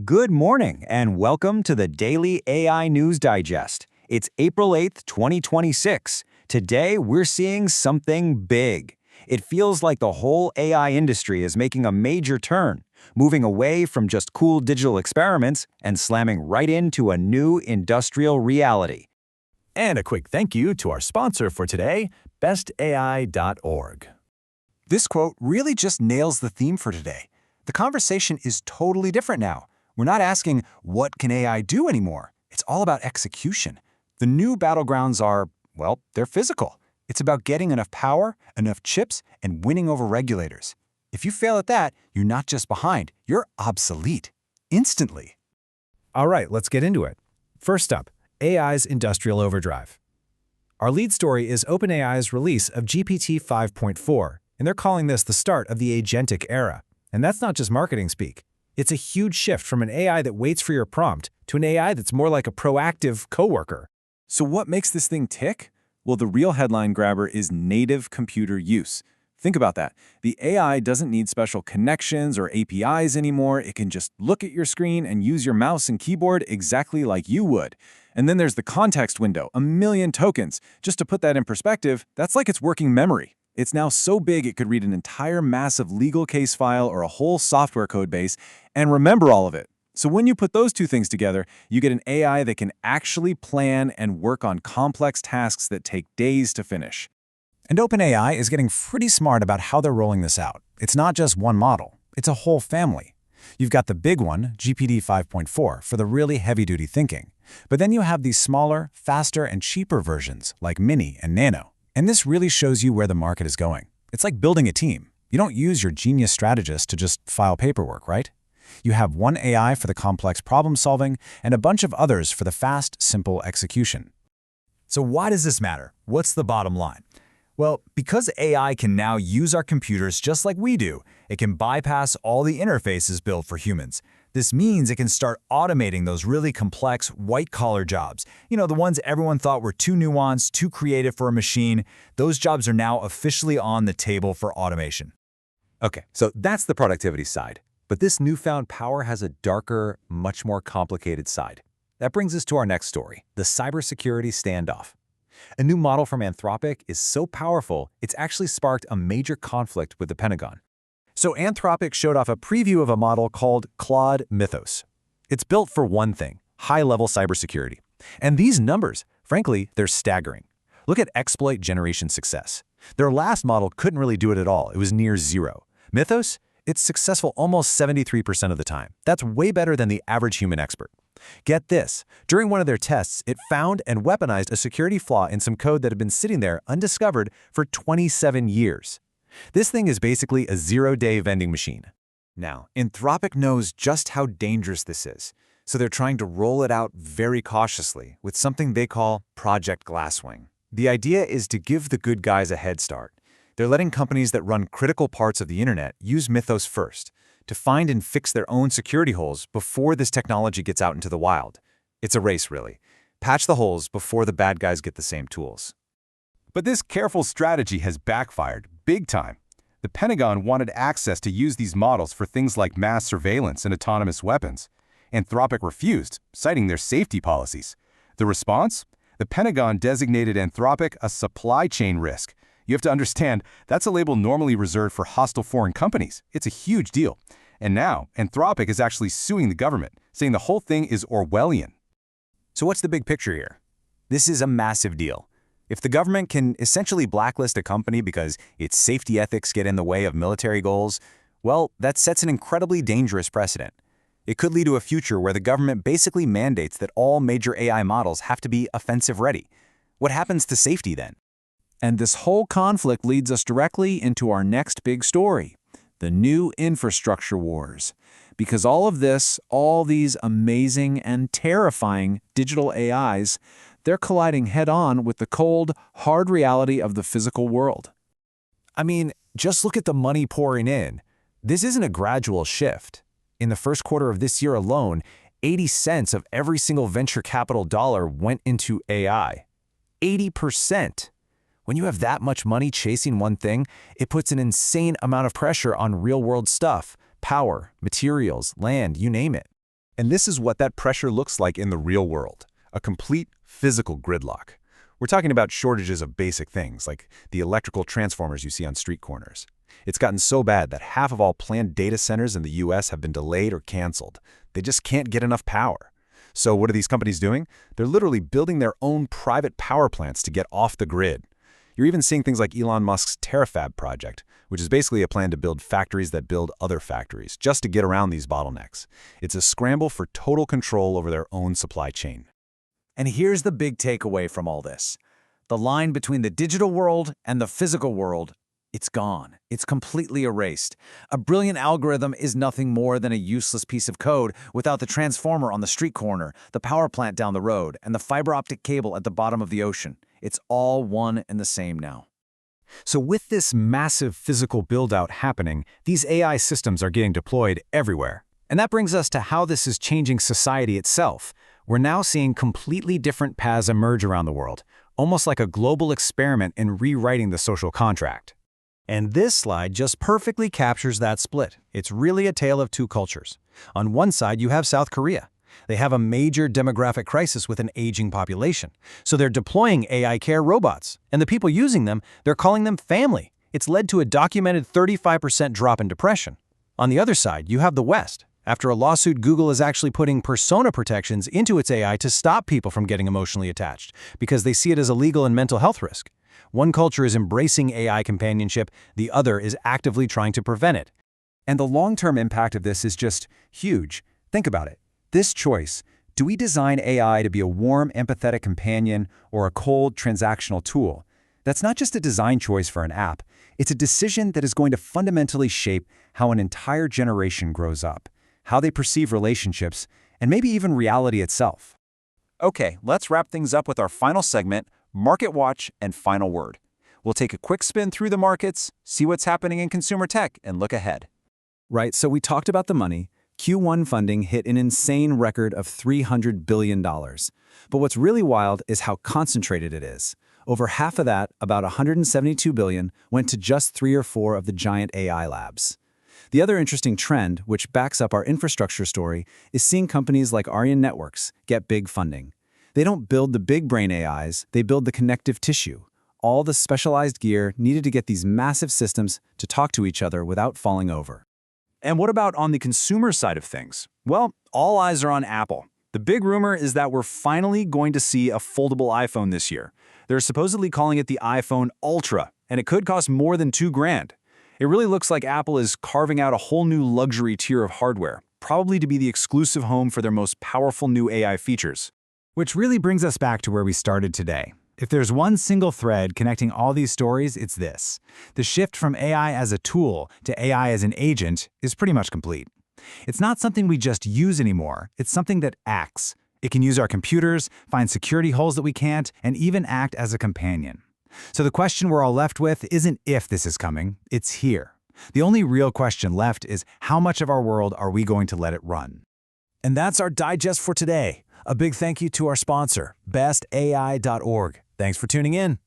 Good morning and welcome to the Daily AI News Digest. It's April 8th, 2026. Today, we're seeing something big. It feels like the whole AI industry is making a major turn, moving away from just cool digital experiments and slamming right into a new industrial reality. And a quick thank you to our sponsor for today, bestai.org. This quote really just nails the theme for today. The conversation is totally different now. We're not asking, what can AI do anymore? It's all about execution. The new battlegrounds are, well, they're physical. It's about getting enough power, enough chips, and winning over regulators. If you fail at that, you're not just behind, you're obsolete. Instantly. All right, let's get into it. First up, AI's industrial overdrive. Our lead story is OpenAI's release of GPT-5.4, and they're calling this the start of the Agentic era. And that's not just marketing speak. It's a huge shift from an AI that waits for your prompt to an AI that's more like a proactive coworker. So what makes this thing tick? Well, the real headline grabber is native computer use. Think about that. The AI doesn't need special connections or APIs anymore. It can just look at your screen and use your mouse and keyboard exactly like you would. And then there's the context window, 1 million tokens. Just to put that in perspective, that's like it's working memory. It's now so big it could read an entire massive legal case file or a whole software code base and remember all of it. So when you put those two things together, you get an AI that can actually plan and work on complex tasks that take days to finish. And OpenAI is getting pretty smart about how they're rolling this out. It's not just one model, it's a whole family. You've got the big one, GPT-5.4, for the really heavy-duty thinking. But then you have these smaller, faster, and cheaper versions like Mini and Nano. And this really shows you where the market is going. It's like building a team. You don't use your genius strategist to just file paperwork, right? You have one AI for the complex problem solving and a bunch of others for the fast, simple execution. So why does this matter? What's the bottom line? Well, because AI can now use our computers just like we do, it can bypass all the interfaces built for humans. This means it can start automating those really complex white-collar jobs. You know, the ones everyone thought were too nuanced, too creative for a machine. Those jobs are now officially on the table for automation. Okay, so that's the productivity side. But this newfound power has a darker, much more complicated side. That brings us to our next story, the cybersecurity standoff. A new model from Anthropic is so powerful, it's actually sparked a major conflict with the Pentagon. So Anthropic showed off a preview of a model called Claude Mythos. It's built for one thing, high-level cybersecurity. And these numbers, frankly, they're staggering. Look at exploit generation success. Their last model couldn't really do it at all. It was near zero. Mythos, it's successful almost 73% of the time. That's way better than the average human expert. Get this, during one of their tests, it found and weaponized a security flaw in some code that had been sitting there undiscovered for 27 years. This thing is basically a zero-day vending machine. Now, Anthropic knows just how dangerous this is, so they're trying to roll it out very cautiously with something they call Project Glasswing. The idea is to give the good guys a head start. They're letting companies that run critical parts of the internet use Mythos first, to find and fix their own security holes before this technology gets out into the wild. It's a race, really. Patch the holes before the bad guys get the same tools. But this careful strategy has backfired big time. The Pentagon wanted access to use these models for things like mass surveillance and autonomous weapons. Anthropic refused, citing their safety policies. The response? The Pentagon designated Anthropic a supply chain risk. You have to understand, that's a label normally reserved for hostile foreign companies. It's a huge deal. And now, Anthropic is actually suing the government, saying the whole thing is Orwellian. So what's the big picture here? This is a massive deal. If the government can essentially blacklist a company because its safety ethics get in the way of military goals, well, that sets an incredibly dangerous precedent. It could lead to a future where the government basically mandates that all major AI models have to be offensive-ready. What happens to safety then? And this whole conflict leads us directly into our next big story, the new infrastructure wars. Because all of this, all these amazing and terrifying digital AIs, they're colliding head-on with the cold, hard reality of the physical world. I mean, just look at the money pouring in. This isn't a gradual shift. In the first quarter of this year alone, 80 cents of every single venture capital dollar went into AI. 80%. When you have that much money chasing one thing, it puts an insane amount of pressure on real-world stuff, power, materials, land, you name it. And this is what that pressure looks like in the real world, a complete physical gridlock. We're talking about shortages of basic things, like the electrical transformers you see on street corners. It's gotten so bad that half of all planned data centers in the US have been delayed or canceled. They just can't get enough power. So what are these companies doing? They're literally building their own private power plants to get off the grid. You're even seeing things like Elon Musk's Terafab project, which is basically a plan to build factories that build other factories, just to get around these bottlenecks. It's a scramble for total control over their own supply chain. And here's the big takeaway from all this. The line between the digital world and the physical world, it's gone. It's completely erased. A brilliant algorithm is nothing more than a useless piece of code without the transformer on the street corner, the power plant down the road, and the fiber optic cable at the bottom of the ocean. It's all one and the same now. So with this massive physical build-out happening, these AI systems are getting deployed everywhere. And that brings us to how this is changing society itself. We're now seeing completely different paths emerge around the world, almost like a global experiment in rewriting the social contract. And this slide just perfectly captures that split. It's really a tale of two cultures. On one side, you have South Korea. They have a major demographic crisis with an aging population. So they're deploying AI care robots. And the people using them, they're calling them family. It's led to a documented 35% drop in depression. On the other side, you have the West. After a lawsuit, Google is actually putting persona protections into its AI to stop people from getting emotionally attached because they see it as a legal and mental health risk. One culture is embracing AI companionship, the other is actively trying to prevent it. And the long-term impact of this is just huge. Think about it. This choice, do we design AI to be a warm, empathetic companion or a cold, transactional tool? That's not just a design choice for an app. It's a decision that is going to fundamentally shape how an entire generation grows up, how they perceive relationships, and maybe even reality itself. Okay, let's wrap things up with our final segment, Market Watch and Final Word. We'll take a quick spin through the markets, see what's happening in consumer tech, and look ahead. Right, so we talked about the money. Q1 funding hit an insane record of $300 billion. But what's really wild is how concentrated it is. Over half of that, about $172 billion, went to just 3 or 4 of the giant AI labs. The other interesting trend, which backs up our infrastructure story, is seeing companies like Aryan Networks get big funding. They don't build the big brain AIs, they build the connective tissue, all the specialized gear needed to get these massive systems to talk to each other without falling over. And what about on the consumer side of things? Well, all eyes are on Apple. The big rumor is that we're finally going to see a foldable iPhone this year. They're supposedly calling it the iPhone Ultra, and it could cost more than $2,000. It really looks like Apple is carving out a whole new luxury tier of hardware, probably to be the exclusive home for their most powerful new AI features. Which really brings us back to where we started today. If there's one single thread connecting all these stories, it's this. The shift from AI as a tool to AI as an agent is pretty much complete. It's not something we just use anymore, it's something that acts. It can use our computers, find security holes that we can't, and even act as a companion. So the question we're all left with isn't if this is coming, it's here. The only real question left is how much of our world are we going to let it run? And that's our digest for today. A big thank you to our sponsor, bestai.org. Thanks for tuning in.